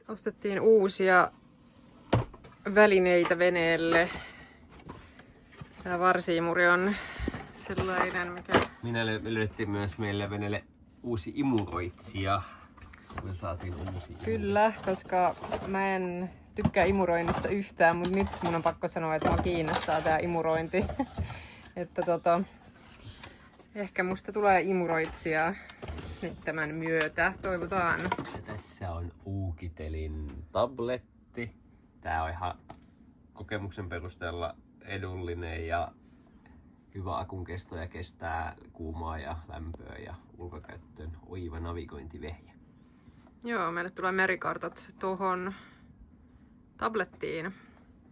Ostettiin uusia välineitä veneelle. Tää varsiimuri on sellainen, mikä... Minä löydettiin myös meille veneelle uusi imuroitsija. Me saatiin uusi Kyllä, koska mä en tykkää imuroinnista yhtään, mutta nyt mun on pakko sanoa, että mua kiinnostaa tää imurointi. Että ehkä musta tulee imuroitsija nyt tämän myötä, toivotaan. Ja tässä on Uukitelin tabletti. Tää on ihan kokemuksen perusteella edullinen ja hyvä akun kesto ja kestää kuumaa ja lämpöä ja ulkokäyttöön oiva navigointivehje. Joo, meille tulee merikartat tuohon tablettiin.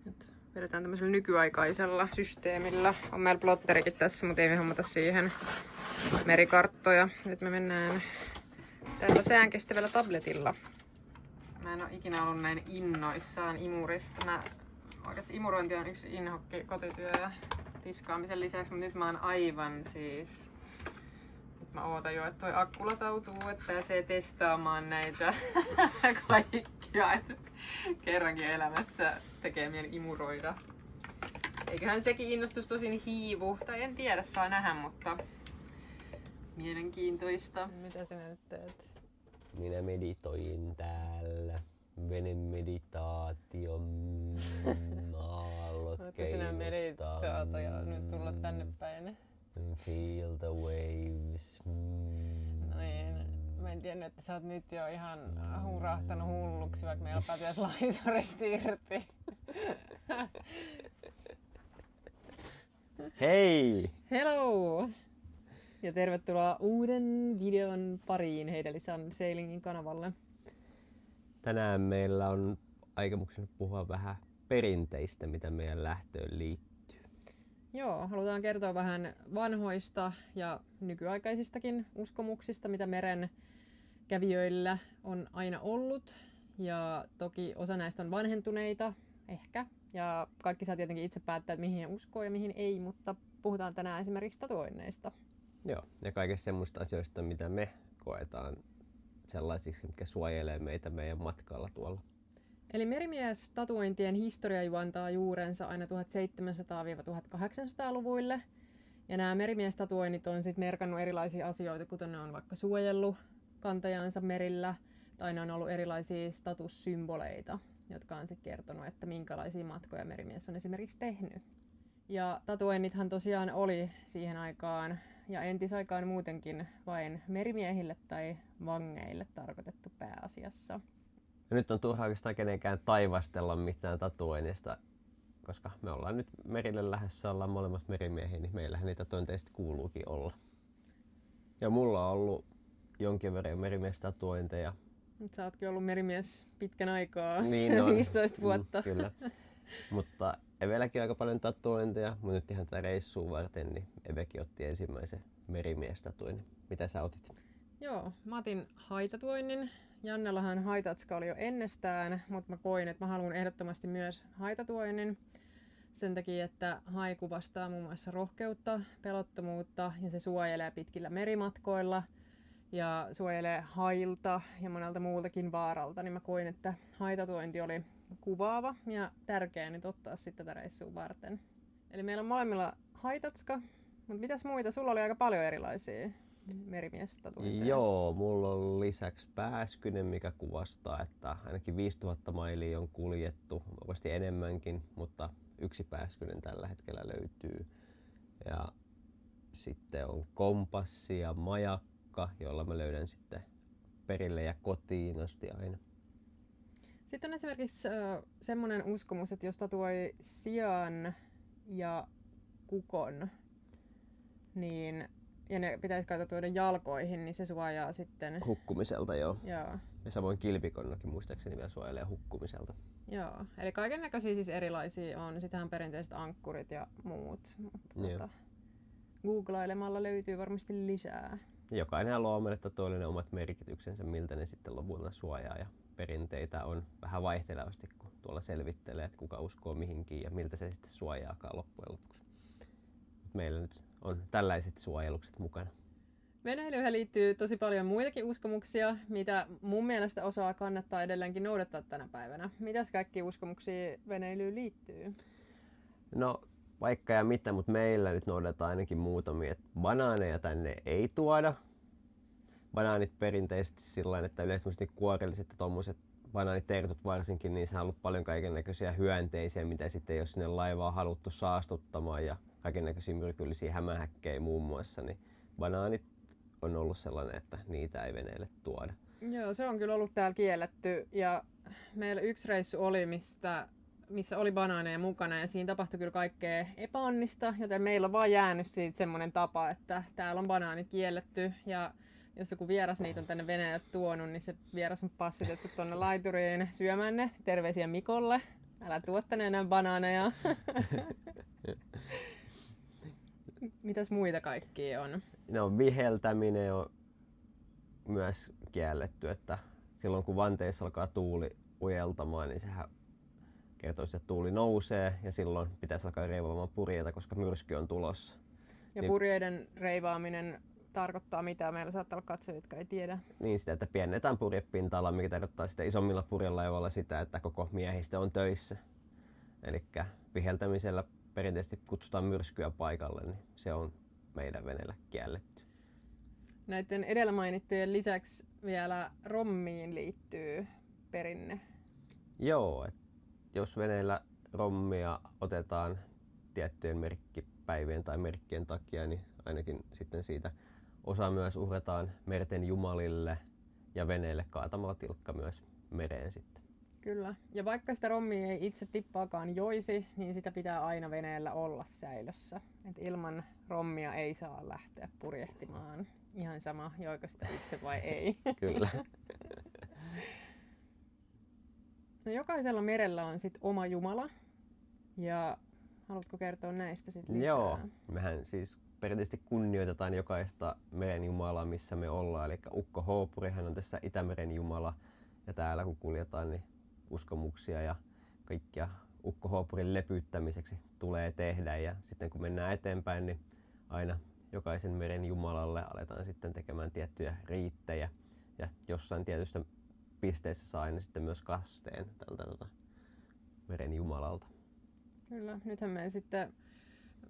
Nyt vedetään tämmöisellä nykyaikaisella systeemillä. On meillä plotterikin tässä, mutta ei me hommata siihen merikarttoja. Nyt me mennään tällä säänkestävällä tabletilla. Mä en ole ikinä ollut näin innoissaan imurista. Oikeasti imurointi on yksi inhokki kotityö ja tiskaamisen lisäksi, mutta nyt mä oon aivan siis... Nyt mä ootan jo, että toi akku latautuu, että pääsee testaamaan näitä kaikkia. Että kerrankin elämässä tekee mieli imuroida. Eiköhän sekin innostus tosin hiivu, tai en tiedä, saa nähdä, mutta mielenkiintoista. Mitä sinä nyt teet? Minä meditoin täällä. Venemeditaatio. Aallot Oletko sinä meditaata ja nyt tulla tänne päin? Feel the waves. Noin. Mä en tiennyt, että sä oot nyt jo ihan hurahtanut hulluksi, vaikka me alkaa työs laiturista irti. Hei! Hello! Ja tervetuloa uuden videon pariin Heideli Sun Sailingin kanavalle. Tänään meillä on aikomuksena puhua vähän perinteistä, mitä meidän lähtöön liittyy. Joo, halutaan kertoa vähän vanhoista ja nykyaikaisistakin uskomuksista, mitä meren kävijöillä on aina ollut. Ja toki osa näistä on vanhentuneita, ehkä. Ja kaikki saa tietenkin itse päättää, että mihin he uskoo ja mihin ei, mutta puhutaan tänään esimerkiksi tatuoinneista. Joo, ja kaikista semmoista asioista, mitä me koetaan sellaisiksi, mitkä suojelee meitä meidän matkalla tuolla. Eli merimies-tatuointien historia juontaa juurensa aina 1700-1800-luvuille. Ja nämä merimiestatuoinnit on sitten merkannut erilaisia asioita, kuten ne on vaikka suojellut kantajansa merillä, tai ne on ollut erilaisia statussymboleita, jotka on sitten kertonut, että minkälaisia matkoja merimies on esimerkiksi tehnyt. Ja tatuoinnithan tosiaan oli siihen aikaan ja entisaikaan muutenkin vain merimiehille tai vangeille tarkoitettu pääasiassa. Ja nyt on turha oikeastaan kenenkään taivastella mitään tatuoinnista, koska me ollaan nyt merille lähdössä, ollaan molemmat merimiehiä, niin meillähän niitä tatuointeista kuuluukin olla. Ja mulla on ollut jonkin verran merimiestatuointeja. Nyt sä ootkin ollut merimies pitkän aikaa, Niin on. 15 vuotta. Kyllä. Mutta Evelläkin aika paljon tatuointeja, mutta nyt ihan tätä reissua varten, niin Evekin otti ensimmäisen merimiestatuoinnin. Mitä sä otit? Joo, mä otin haitatuoinnin. Jannellahan haitatska oli jo ennestään, mutta mä koin, että mä haluan ehdottomasti myös haitatuoinnin. Sen takia, että hai kuvastaa muun muassa rohkeutta, pelottomuutta ja se suojelee pitkillä merimatkoilla ja suojelee hailta ja monelta muultakin vaaralta, niin mä koin, että haitatuointi oli kuvaava ja tärkeä nyt ottaa sitten tätä reissua varten. Eli meillä on molemmilla haitatska, mutta mitäs muita? Sulla oli aika paljon erilaisia merimiestatuointeja. Joo, mulla on lisäksi pääskynen, mikä kuvastaa, että ainakin 5000 mailia on kuljettu, varmasti enemmänkin, mutta yksi pääskynen tällä hetkellä löytyy. Ja sitten on kompassi ja majakka, jolla mä löydän sitten perille ja kotiin asti aina. Sitten on esimerkiksi semmoinen uskomus, että jos tatuoi sian ja kukon, niin, ja ne pitäisi kai tatuoida jalkoihin, niin se suojaa sitten... Hukkumiselta, joo. Joo. Ja samoin kilpikonnakin muistaakseni vielä suojelee hukkumiselta. Joo, eli kaiken näköisiä siis erilaisia on. Sitähän on perinteiset ankkurit ja muut. Mutta googlailemalla löytyy varmasti lisää. Jokainen haluaa omille tatuoille omat merkityksensä, miltä ne sitten lopulta suojaa. Ja perinteitä on vähän vaihtelevasti, kun tuolla selvittelee, että kuka uskoo mihinkin ja miltä se sitten suojaakaan loppujen lopuksi. Meillä nyt on tällaiset suojelukset mukana. Veneilyyn liittyy tosi paljon muitakin uskomuksia, mitä mun mielestä osaa kannattaa edelleenkin noudattaa tänä päivänä. Mitäs kaikkia uskomuksia veneilyyn liittyy? No vaikka ja mitä, mutta meillä nyt noudataan ainakin muutamia. Et banaaneja tänne ei tuoda. Banaanit perinteisesti sillain, että yleensä niin kuorelliset ja tommoset banaanitertut varsinkin, niin se on ollut paljon kaikennäköisiä hyönteisiä, mitä sitten ei ole sinne laivaan haluttu saastuttamaan ja kaikennäköisiä myrkyllisiä hämähäkkejä muun muassa, niin banaanit on ollut sellainen, että niitä ei veneelle tuoda. Joo, se on kyllä ollut täällä kielletty ja meillä yksi reissu oli, missä oli banaaneja mukana ja siinä tapahtui kyllä kaikkea epäonnista, joten meillä on vaan jäänyt siitä semmoinen tapa, että täällä on banaanit kielletty ja jos joku vieras niitä on tänne veneelle tuonut, niin se vieras on passitettu tonne laituriin syömään ne. Terveisiä Mikolle. Älä tuo tänne enää banaaneja. Mitäs muita kaikkia on? No viheltäminen on myös kielletty, että silloin kun vanteissa alkaa tuuli ujeltamaan, niin sehän kertoo, että tuuli nousee ja silloin pitäisi alkaa reivaamaan purjeita, koska myrsky on tulossa. Ja purjeiden reivaaminen tarkoittaa mitä? Meillä saattaa olla katsojia, jotka ei tiedä. Niin sitä, että pienennetään purjepinta-alaa, mikä tarkoittaa sitä isommilla purjelaivalla sitä, että koko miehistö on töissä. Eli viheltämisellä perinteisesti kutsutaan myrskyä paikalle, niin se on meidän veneellä kielletty. Näiden edellä mainittujen lisäksi vielä rommiin liittyy perinne. Joo, että jos veneellä rommia otetaan tiettyjen merkkipäivien tai merkkien takia, niin ainakin sitten siitä osa myös uhrataan merten jumalille ja veneelle kaatamalla tilkka myös mereen sitten. Kyllä. Ja vaikka sitä rommia ei itse tippaakaan joisi, niin sitä pitää aina veneellä olla säilössä. Et ilman rommia ei saa lähteä purjehtimaan. Ihan sama, joiko sitä itse vai ei. Kyllä. No, jokaisella merellä on sit oma jumala. Ja haluatko kertoa näistä sit lisää? Joo, mehän siis perinteisesti kunnioitetaan jokaista meren jumalaa, missä me ollaan. Eli Ukko Hoopurihan on tässä Itämeren jumala. Ja täällä kun kuljetaan, niin uskomuksia ja kaikkia Ukko Hoopurin lepyyttämiseksi tulee tehdä. Ja sitten kun mennään eteenpäin, niin aina jokaisen meren jumalalle aletaan sitten tekemään tiettyjä riittejä. Ja jossain tietystä pisteessä saa aina sitten myös kasteen tältä meren jumalalta. Kyllä, nythän me sitten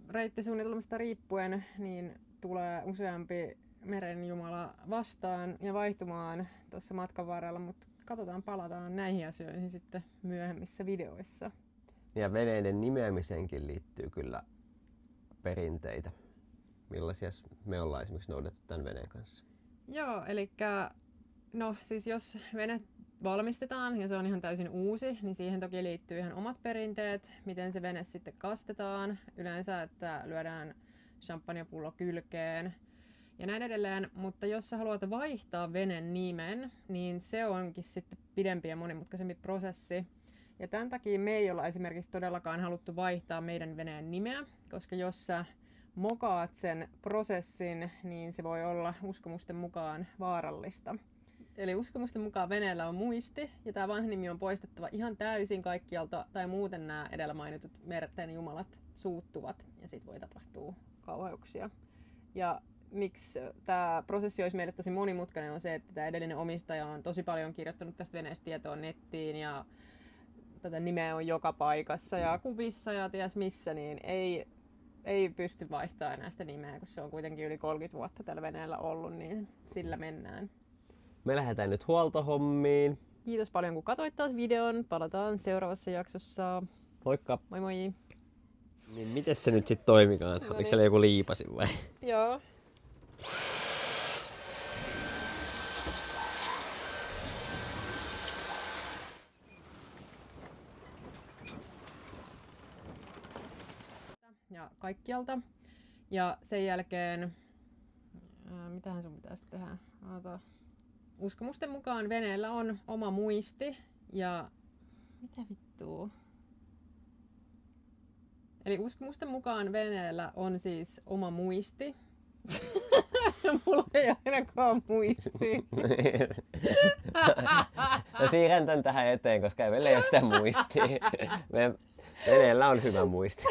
reittisuunnitelmasta riippuen niin tulee useampi merenjumala vastaan ja vaihtumaan tuossa matkan varrella, mutta katsotaan, palataan näihin asioihin sitten myöhemmissä videoissa. Ja veneiden nimeämiseenkin liittyy kyllä perinteitä. Millaisia me ollaan esimerkiksi noudatettu tämän veneen kanssa? Joo, eli no siis jos vene valmistetaan ja se on ihan täysin uusi, niin siihen toki liittyy ihan omat perinteet, miten se vene sitten kastetaan. Yleensä, että lyödään champagnepullo kylkeen ja näin edelleen. Mutta jos sä haluat vaihtaa venen nimen, niin se onkin sitten pidempi ja monimutkaisempi prosessi. Ja tämän takia me ei olla esimerkiksi todellakaan haluttu vaihtaa meidän veneen nimeä, koska jos sä mokaat sen prosessin, niin se voi olla uskomusten mukaan vaarallista. Eli uskomusten mukaan veneellä on muisti, ja tämä vanha nimi on poistettava ihan täysin kaikkialta, tai muuten nämä edellä mainitut merten jumalat suuttuvat, ja siitä voi tapahtua kauheuksia. Ja miksi tämä prosessi olisi meille tosi monimutkainen on se, että tämä edellinen omistaja on tosi paljon kirjoittanut tästä veneestä tietoa nettiin, ja tätä nimeä on joka paikassa, ja kuvissa, ja ties missä, niin ei pysty vaihtamaan enää sitä nimeä, kun se on kuitenkin yli 30 vuotta tällä veneellä ollut, niin sillä mennään. Me lähdetään nyt huoltohommiin. Kiitos paljon kun katsoit taas videon. Palataan seuraavassa jaksossa. Moikka! Moi moi! Niin miten se nyt sitten toimikaan? Oliko siellä joku liipasin vai? Joo. Ja kaikkialta. Ja sen jälkeen, mitähän sun pitäisi tehdä? Uskomusten mukaan veneellä on oma muisti ja mitä vittua? Eli uskomusten mukaan veneellä on siis oma muisti. Mulla ei ainakaan muisti. Mä siirrän tän tähän eteen, koska ei meillä ei ole sitä muistia. Veneellä on hyvä muisti.